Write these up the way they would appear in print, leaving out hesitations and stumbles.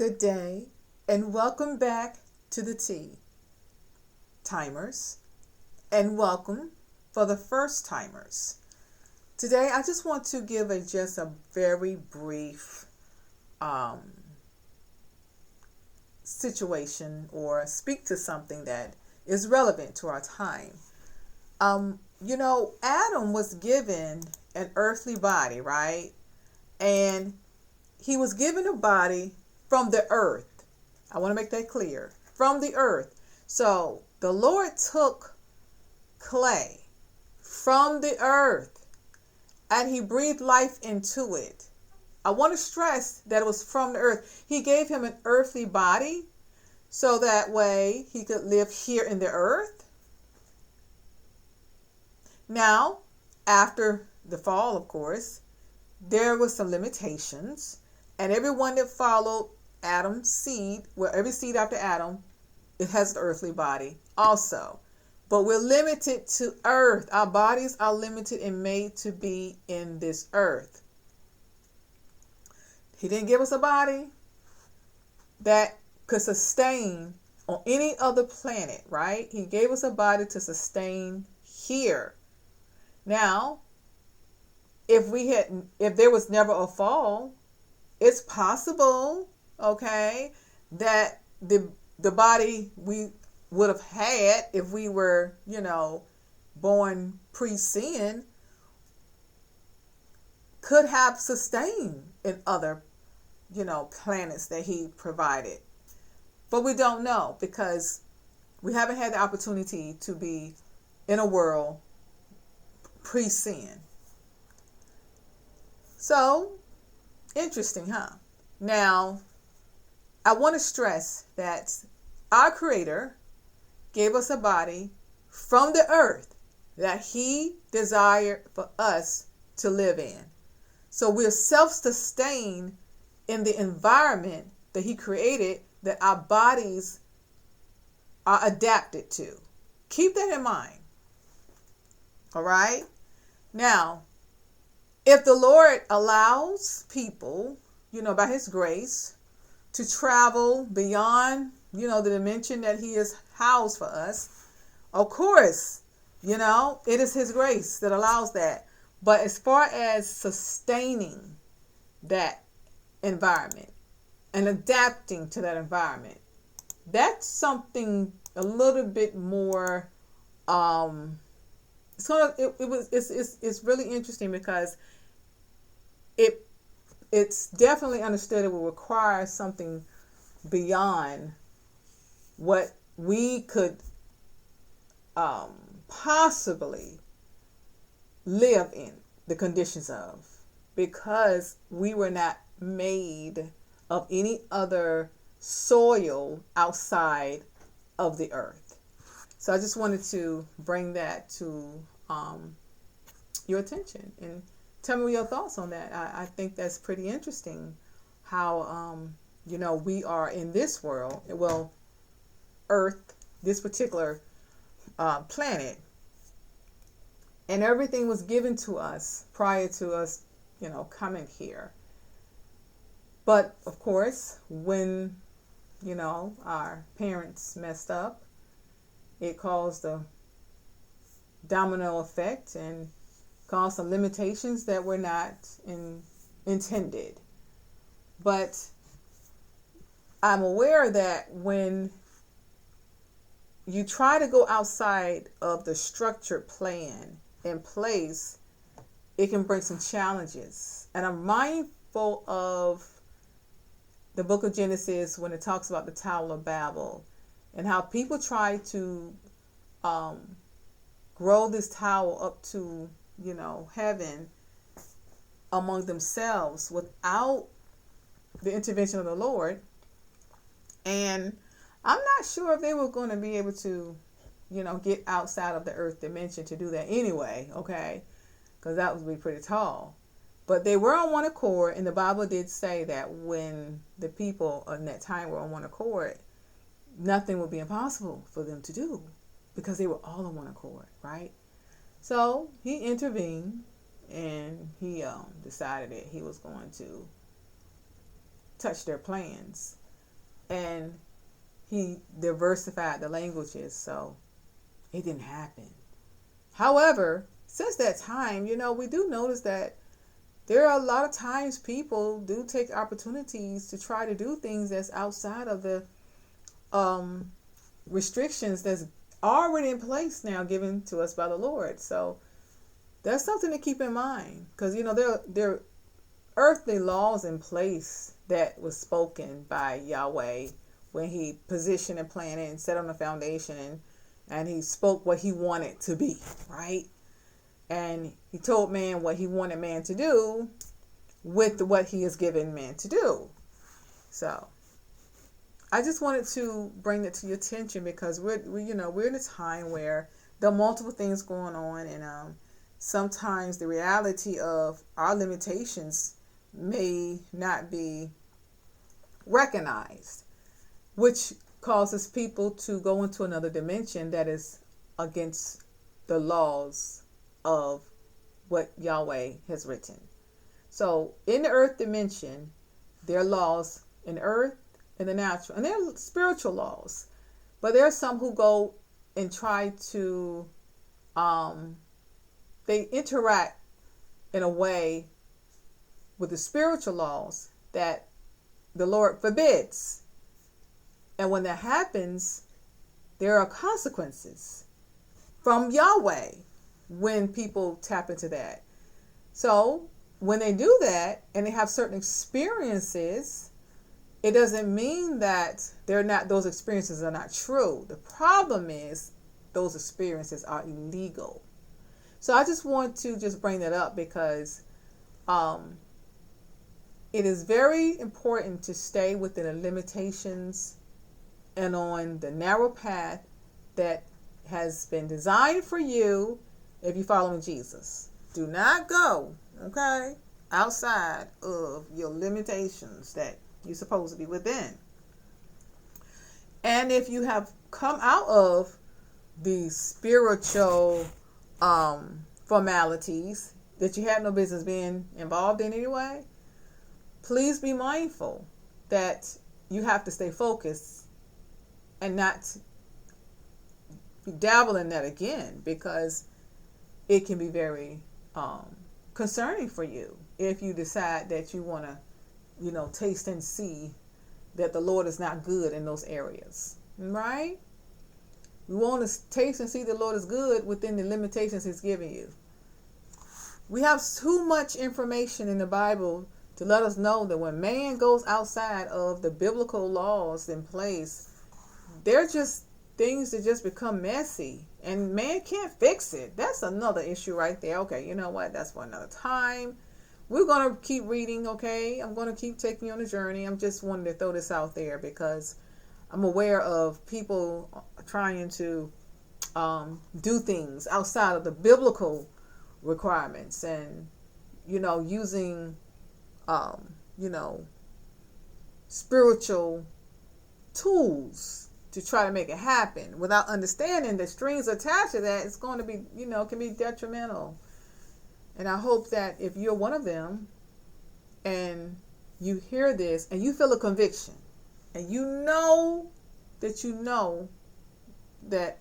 Good day, and welcome back to the Tea Timers, and welcome for the first timers. Today, I just want to give just a very brief situation or speak to something that is relevant to our time. Adam was given an earthly body, right? And he was given a body from the earth. I want to make that clear. From the earth. So the Lord took clay from the earth and he breathed life into it. I want to stress that it was from the earth. He gave him an earthly body so that way he could live here in the earth. Now, after the fall, of course, there was some limitations, and everyone that followed Adam's seed, well, every seed after Adam, it has an earthly body also. But we're limited to earth. Our bodies are limited and made to be in this earth. He didn't give us a body that could sustain on any other planet, right? He gave us a body to sustain here. Now, if there was never a fall, it's possible, okay, that the body we would have had if we were, born pre-sin could have sustained in other, planets that he provided. But we don't know because we haven't had the opportunity to be in a world pre-sin. So, interesting, huh? Now, I want to stress that our Creator gave us a body from the earth that He desired for us to live in. So we're self-sustained in the environment that He created that our bodies are adapted to. Keep that in mind. All right? Now, if the Lord allows people, by His grace, to travel beyond, the dimension that He has housed for us, of course, it is His grace that allows that. But as far as sustaining that environment and adapting to that environment, that's something a little bit more. It's really interesting because it's definitely understood it will require something beyond what we could possibly live in the conditions of, because we were not made of any other soil outside of the earth. So I just wanted to bring that to your attention and tell me your thoughts on that. I think that's pretty interesting how, we are in this world, well, Earth, this particular planet, and everything was given to us prior to us, coming here. But, of course, when, our parents messed up, it caused a domino effect and caused some limitations that were not intended. But I'm aware that when you try to go outside of the structured plan in place, it can bring some challenges. And I'm mindful of the book of Genesis when it talks about the Tower of Babel and how people try to grow this tower up to, heaven among themselves without the intervention of the Lord. And I'm not sure if they were going to be able to, get outside of the earth dimension to do that anyway, okay? Because that would be pretty tall. But they were on one accord, and the Bible did say that when the people in that time were on one accord, nothing would be impossible for them to do because they were all on one accord, right? So he intervened, and he decided that he was going to touch their plans. and he diversified the languages, so it didn't happen. However, since that time, we do notice that there are a lot of times people do take opportunities to try to do things that's outside of the restrictions that's already in place now given to us by the Lord. So that's something to keep in mind, because there are earthly laws in place that was spoken by Yahweh when he positioned and planted and set on the foundation, and he spoke what he wanted to be, right? And he told man what he wanted man to do with what he has given man to do. So I just wanted to bring that to your attention, because we're in a time where there are multiple things going on, and sometimes the reality of our limitations may not be recognized, which causes people to go into another dimension that is against the laws of what Yahweh has written. So in the earth dimension, there are laws in earth, in the natural, and there are spiritual laws. But there are some who go and try to, they interact in a way with the spiritual laws that the Lord forbids. And when that happens, there are consequences from Yahweh when people tap into that. So when they do that and they have certain experiences, it doesn't mean that those experiences are not true. The problem is those experiences are illegal. So I just want to bring that up, because it is very important to stay within the limitations and on the narrow path that has been designed for you if you're following Jesus. Do not go, okay, outside of your limitations that you're supposed to be within. And if you have come out of the spiritual formalities that you had no business being involved in anyway, please be mindful that you have to stay focused and not dabble in that again, because it can be very concerning for you if you decide that you want to, taste and see that the Lord is not good in those areas, right? We want to taste and see the Lord is good within the limitations He's giving you. We have too much information in the Bible to let us know that when man goes outside of the biblical laws in place, they're just things that just become messy, and man can't fix it. That's another issue right there. Okay, you know what? That's for another time. We're going to keep reading, okay? I'm going to keep taking you on a journey. I'm just wanting to throw this out there because I'm aware of people trying to do things outside of the biblical requirements, and, using, spiritual tools to try to make it happen without understanding the strings attached to that. It's going to be, can be detrimental. And I hope that if you're one of them and you hear this and you feel a conviction and you know that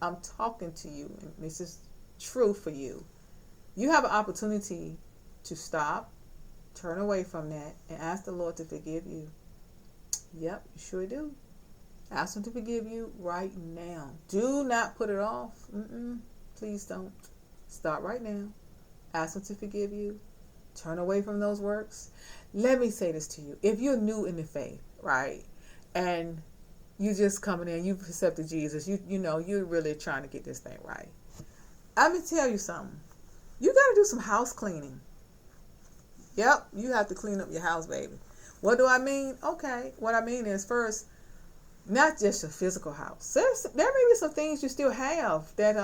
I'm talking to you and this is true for you, you have an opportunity to stop, turn away from that, and ask the Lord to forgive you. Yep, you sure do. Ask Him to forgive you right now. Do not put it off. Please don't. Start right now. Ask Him to forgive you. Turn away from those works. Let me say this to you. If you're new in the faith, right, and you just coming in, you've accepted Jesus, you're really trying to get this thing right. I'm going to tell you something. You got to do some house cleaning. Yep, you have to clean up your house, baby. What do I mean? Okay, what I mean is, first, not just your physical house. There may be some things you still have that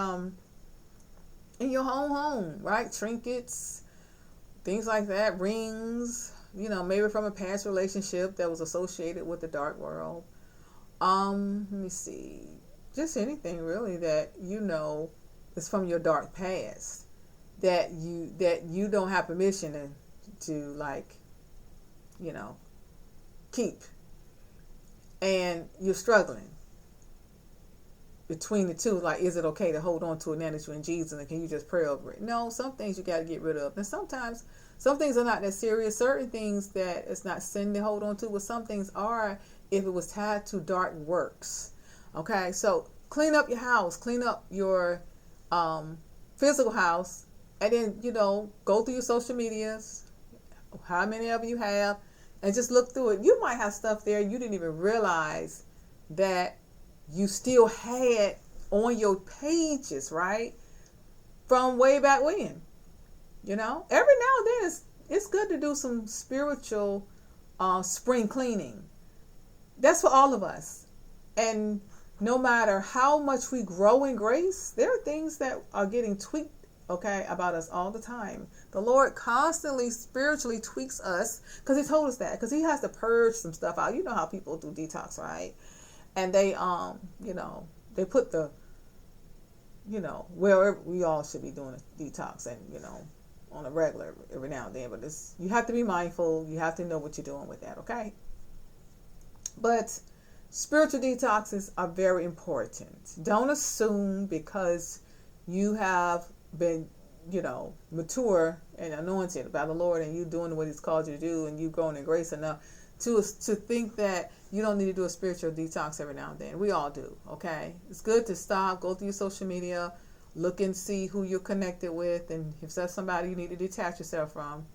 in your home, right? Trinkets, things like that, rings, maybe from a past relationship that was associated with the dark world. Let me see. Just anything really that is from your dark past that you don't have permission to keep. and you're struggling between the two. Like, is it okay to hold on to it now that you're in Jesus, and can you just pray over it? No, some things you got to get rid of. And sometimes some things are not that serious. Certain things that it's not sin to hold on to, but some things are if it was tied to dark works. Okay, so clean up your house, clean up your physical house, and then, go through your social medias, how many of you have, and just look through it. You might have stuff there you didn't even realize that you still had on your pages, right? From way back when. Every now and then it's good to do some spiritual spring cleaning. That's for all of us. And no matter how much we grow in grace, there are things that are getting tweaked, okay, about us all the time. The Lord constantly spiritually tweaks us, because he told us that, because he has to purge some stuff out. You know how people do detox, right? And they they put the where we all should be doing a detox, and on a regular every now and then, but you have to be mindful. You have to know what you're doing with that, okay? But spiritual detoxes are very important. Don't assume because you have been, mature and anointed by the Lord, and you doing what he's called you to do, and you growing in grace enough to think that you don't need to do a spiritual detox every now and then. We all do, okay? It's good to stop, go through your social media, look and see who you're connected with, and if that's somebody you need to detach yourself from.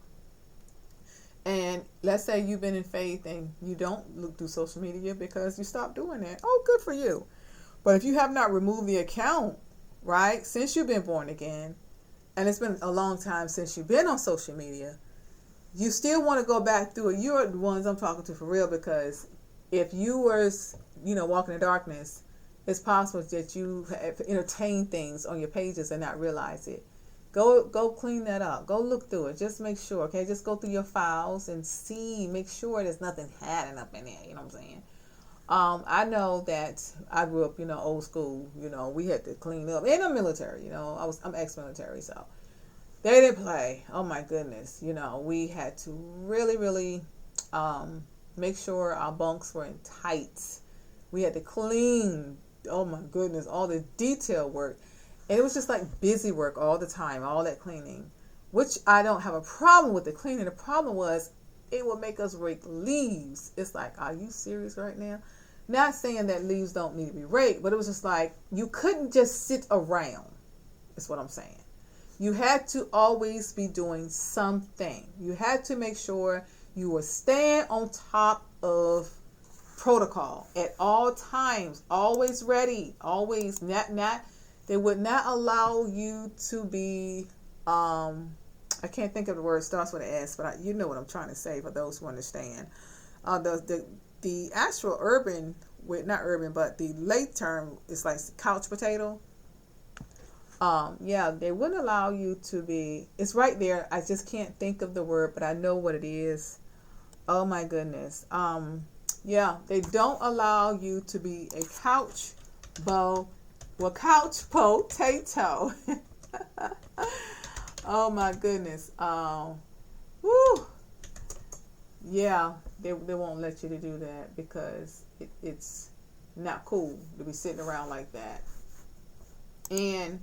And let's say you've been in faith and you don't look through social media because you stopped doing that. Oh, good for you. But if you have not removed the account, right, since you've been born again, and it's been a long time since you've been on social media, you still want to go back through it. You're the ones I'm talking to for real, because if you were, walking in darkness, it's possible that you have entertained things on your pages and not realize it. Go clean that up. Go look through it. Just make sure, okay? Just go through your files and make sure there's nothing hiding up in there. You know what I'm saying? I know that I grew up, old school. We had to clean up. In the military, I'm ex-military, so they didn't play. Oh my goodness. We had to really, really make sure our bunks were in tight. We had to clean. Oh my goodness, all the detail work. And it was just like busy work all the time, all that cleaning, which I don't have a problem with the cleaning. The problem was it would make us rake leaves. It's like, are you serious right now? Not saying that leaves don't need to be raked, but it was just like, you couldn't just sit around, is what I'm saying. You had to always be doing something. You had to make sure you were staying on top of protocol at all times, always ready, always they would not allow you to be, I can't think of the word, starts with an S, but you know what I'm trying to say for those who understand. The actual urban, not urban, but the late term is like couch potato. They wouldn't allow you to be, it's right there. I just can't think of the word, but I know what it is. Oh my goodness. They don't allow you to be a couch potato. Oh my goodness. They won't let you to do that because it's not cool to be sitting around like that. And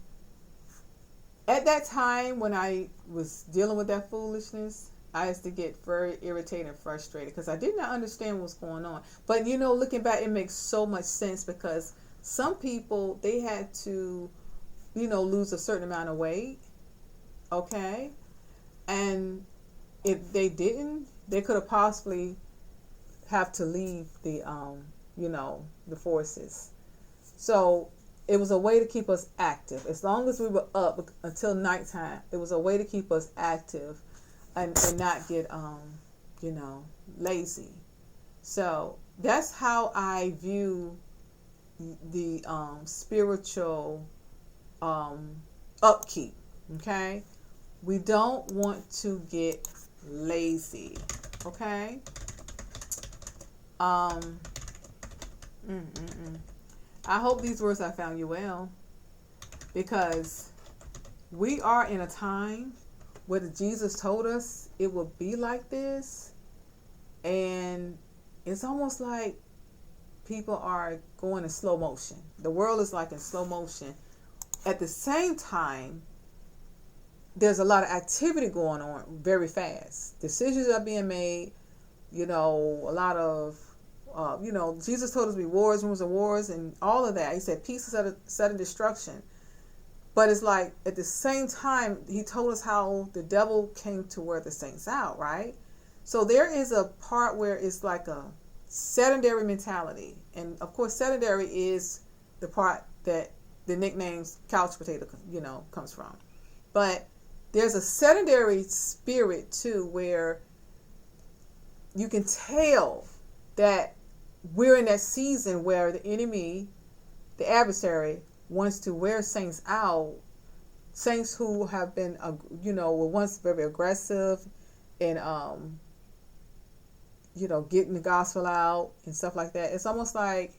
at that time when I was dealing with that foolishness, I used to get very irritated and frustrated because I did not understand what was going on. But looking back, it makes so much sense because some people, they had to, lose a certain amount of weight, okay? And if they didn't, they could have possibly have to leave the, the forces. So it was a way to keep us active. As long as we were up until nighttime, it was a way to keep us active and not get, lazy. So that's how I view the spiritual upkeep. Okay, we don't want to get lazy. Okay. I hope these words I found you well, because we are in a time where Jesus told us it will be like this, and it's almost like people are going in slow motion. The world is like in slow motion. At the same time, there's a lot of activity going on very fast. Decisions are being made. A lot of, Jesus told us we wars, rumors of wars, and all of that. He said peace is a sudden destruction. But it's like at the same time, he told us how the devil came to wear the saints out, right? So there is a part where it's like a sedentary mentality. And of course, sedentary is the part that the nicknames couch potato, comes from. But there's a sedentary spirit too, where you can tell that we're in that season where the enemy, the adversary, wants to wear saints out. Saints who have been, were once very aggressive and, getting the gospel out and stuff like that. It's almost like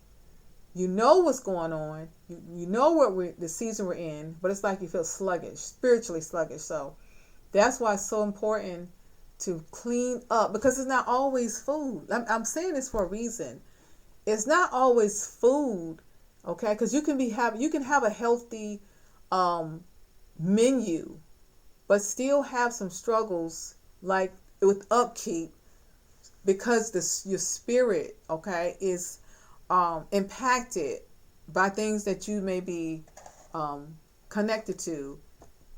what's going on. You know what the season we're in, but it's like you feel sluggish, spiritually sluggish. So that's why it's so important to clean up, because it's not always food. I'm saying this for a reason. It's not always food, okay? Because you can have a healthy menu, but still have some struggles like with upkeep, because your spirit, okay, is impacted by things that you may be connected to,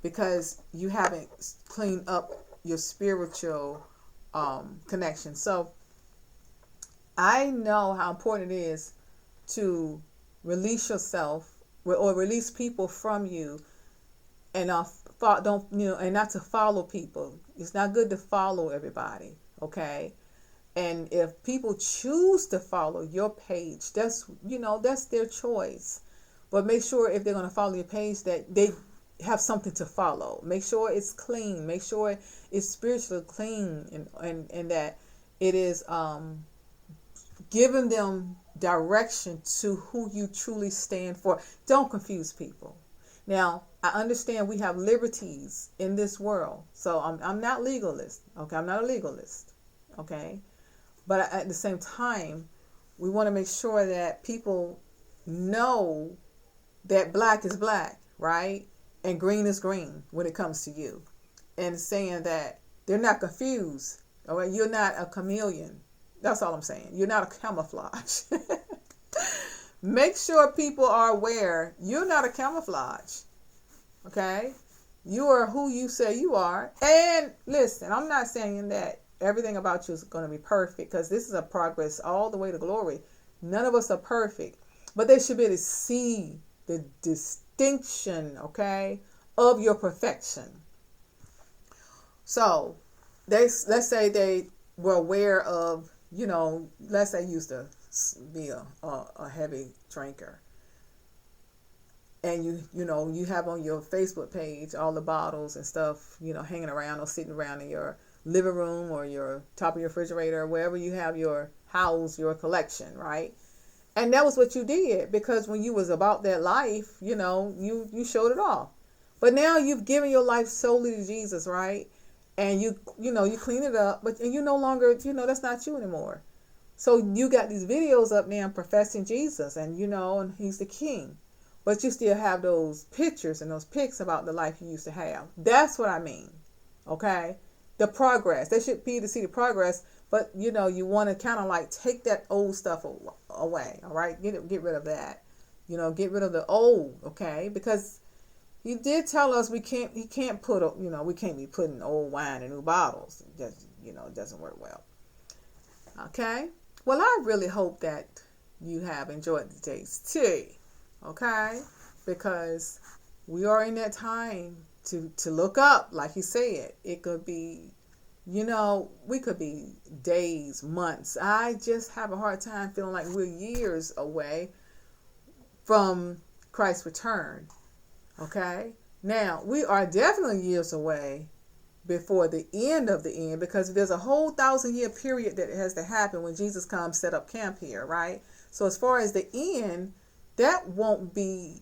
because you haven't cleaned up your spiritual connection. So I know how important it is to release yourself or release people from you, and and not to follow people. It's not good to follow everybody, okay? And if people choose to follow your page, that's their choice. But make sure if they're going to follow your page that they have something to follow. Make sure it's clean. Make sure it's spiritually clean, and that it is giving them direction to who you truly stand for. Don't confuse people. Now, I understand we have liberties in this world, so I'm not legalist. Okay, I'm not a legalist. Okay. But at the same time, we want to make sure that people know that black is black, right? And green is green when it comes to you. And saying that they're not confused. All right? You're not a chameleon. That's all I'm saying. You're not a camouflage. Make sure people are aware you're not a camouflage. Okay? You are who you say you are. And listen, I'm not saying that everything about you is going to be perfect, because this is a progress all the way to glory. None of us are perfect, but they should be able to see the distinction, okay, of your perfection. So let's say they were aware of, let's say you used to be a heavy drinker, and you have on your Facebook page all the bottles and stuff, hanging around or sitting around in your living room or your top of your refrigerator, or wherever you have your collection, right? And that was what you did, because when you was about that life, you showed it off. But now you've given your life solely to Jesus, right? And you clean it up, but you no longer, that's not you anymore. So you got these videos up now professing Jesus, and and he's the king. But you still have those pictures and those pics about the life you used to have. That's what I mean. Okay? The progress. They should be to see the progress, but you want to kind of like take that old stuff away. All right? Get rid of that. Get rid of the old, okay? Because he did tell us he can't put, we can't be putting old wine in new bottles. It just, it doesn't work well. Okay? Well, I really hope that you have enjoyed today's tea. Okay? Because we are in that time to look up, like he said. It could be, we could be days, months. I just have a hard time feeling like we're years away from Christ's return. Okay? Now, we are definitely years away before the end of the end, because there's a whole 1,000-year period that has to happen when Jesus comes set up camp here, right? So as far as the end, that won't be,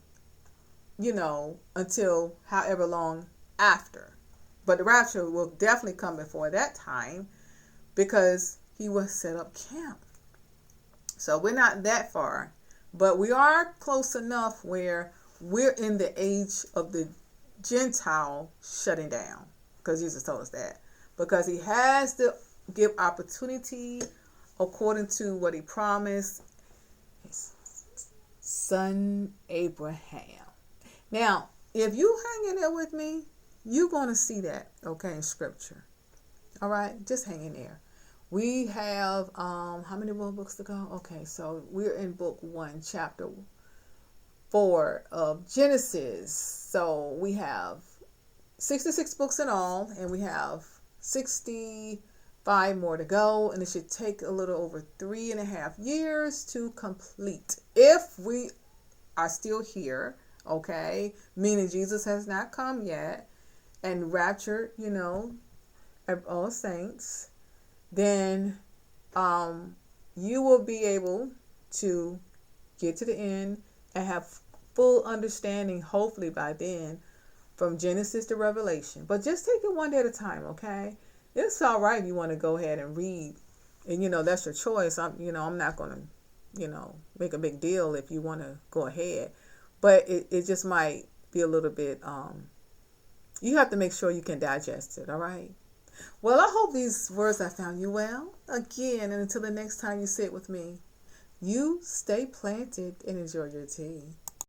until however long after. But the rapture will definitely come before that time, because he will set up camp. So we're not that far, but we are close enough where we're in the age of the Gentile shutting down, because Jesus told us that. Because he has to give opportunity according to what he promised his son Abraham. Now, if you hang in there with me, you're going to see that, okay, in scripture. All right, just hang in there. We have how many more books to go? Okay, so we're in book 1, chapter 4 of Genesis. So we have 66 books in all, and we have 65 more to go, and it should take a little over 3.5 years to complete if we are still here, okay, meaning Jesus has not come yet and raptured, all saints. Then you will be able to get to the end and have full understanding, hopefully by then, from Genesis to Revelation. But just take it one day at a time, okay? It's all right if you want to go ahead and read, and that's your choice. I'm not going to, make a big deal if you want to go ahead, but it just might be a little bit. You have to make sure you can digest it. All right. Well, I hope these words have found you well. Again, and until the next time you sit with me, you stay planted and enjoy your tea.